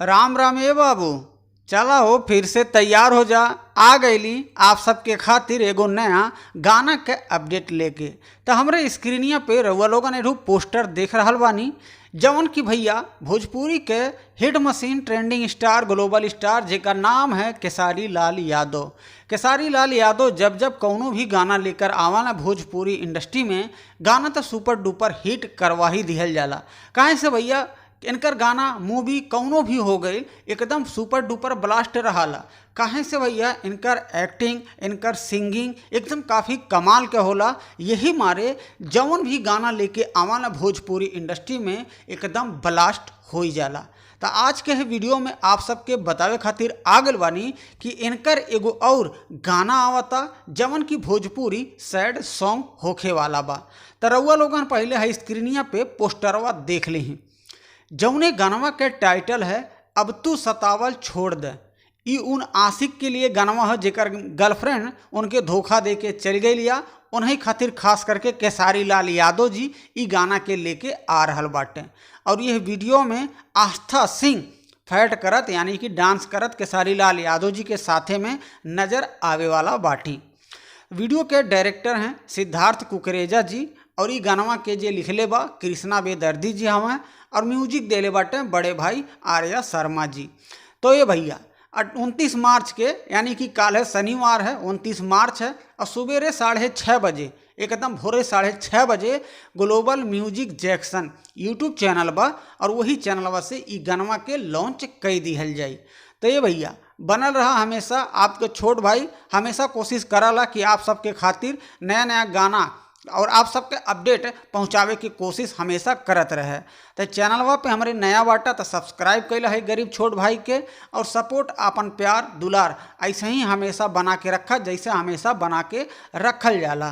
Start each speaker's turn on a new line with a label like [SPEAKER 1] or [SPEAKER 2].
[SPEAKER 1] राम राम ए बाबू। चला हो फिर से तैयार हो जा। आ गईली आप सबके खातिर एगो नया गाना के अपडेट लेके। तो हमरे स्क्रीनिया पे रउआ लोगन एगो पोस्टर देख रहल बानी, जवन की भैया भोजपुरी के hit machine trending star global star जेका नाम है खेसारी लाल यादव। खेसारी लाल यादव जब जब कौनो भी गाना लेकर आवाला भोजपुरी इंडस्ट्री में, गाना तो सुपर डुपर हिट करवा ही दिहल जाला। काहे से भैया इनकर गाना मूवी कौनो भी हो गई एकदम सुपर डुपर ब्लास्ट रहाला। काहे से भैया इनकर एक्टिंग इनकर सिंगिंग एकदम काफ़ी कमाल के होला। यही मारे जवन भी गाना लेके आवाला भोजपुरी इंडस्ट्री में एकदम ब्लास्ट हो जाला। तो आज के वीडियो में आप सबके बतावे खातिर आ गल बानी कि इनकर एगो और गाना आवता जवन की भोजपुरी सैड सॉन्ग होखे वाला बा। तो रउआ लोगन पहले है स्क्रीनिया पे पोस्टरवा देख ली, जौने गानवा के टाइटल है अब तू सतावल छोड़ दे। ई उन आशिक के लिए गानवा है जेकर गर्लफ्रेंड उनके धोखा दे के चल गई लिया। उन्हीं खातिर खास करके खेसारी लाल यादव जी ई गाना के लेके आ रहल बाटे। और यह वीडियो में आस्था सिंह फैट करत यानी कि डांस करत खेसारी लाल यादव जी के साथे में नजर आवे वाला बाटी। वीडियो के डायरेक्टर हैं सिद्धार्थ कुकरेजा जी और ई गानवा के जे लिखले बा कृष्णा बेदर्दी जी हमें, और म्यूजिक देले बाटे बड़े भाई आर्या शर्मा जी। तो ये भैया 29 मार्च के यानी कि काल है शनिवार है 29 मार्च है, और सवेरे 6:30 बजे एकदम भोरे 6:30 बजे global music Jackson YouTube channel बा, और वही चैनलवा से ई गानवा के लॉन्च कई दिहल जाई। तो ये भैया बनल रहा हमेशा आपके छोट भाई, हमेशा कोशिश कराला कि आप सबके खातिर नया नया गाना और आप सबके अपडेट पहुंचावे की कोशिश हमेशा करत रहे। तो चैनलवा पे हमारे नया बाटा तो सब्सक्राइब कैला है गरीब छोट भाई के, और सपोर्ट अपन प्यार दुलार ऐसे ही हमेशा बना के रखा जैसे हमेशा बना के रखल जाला।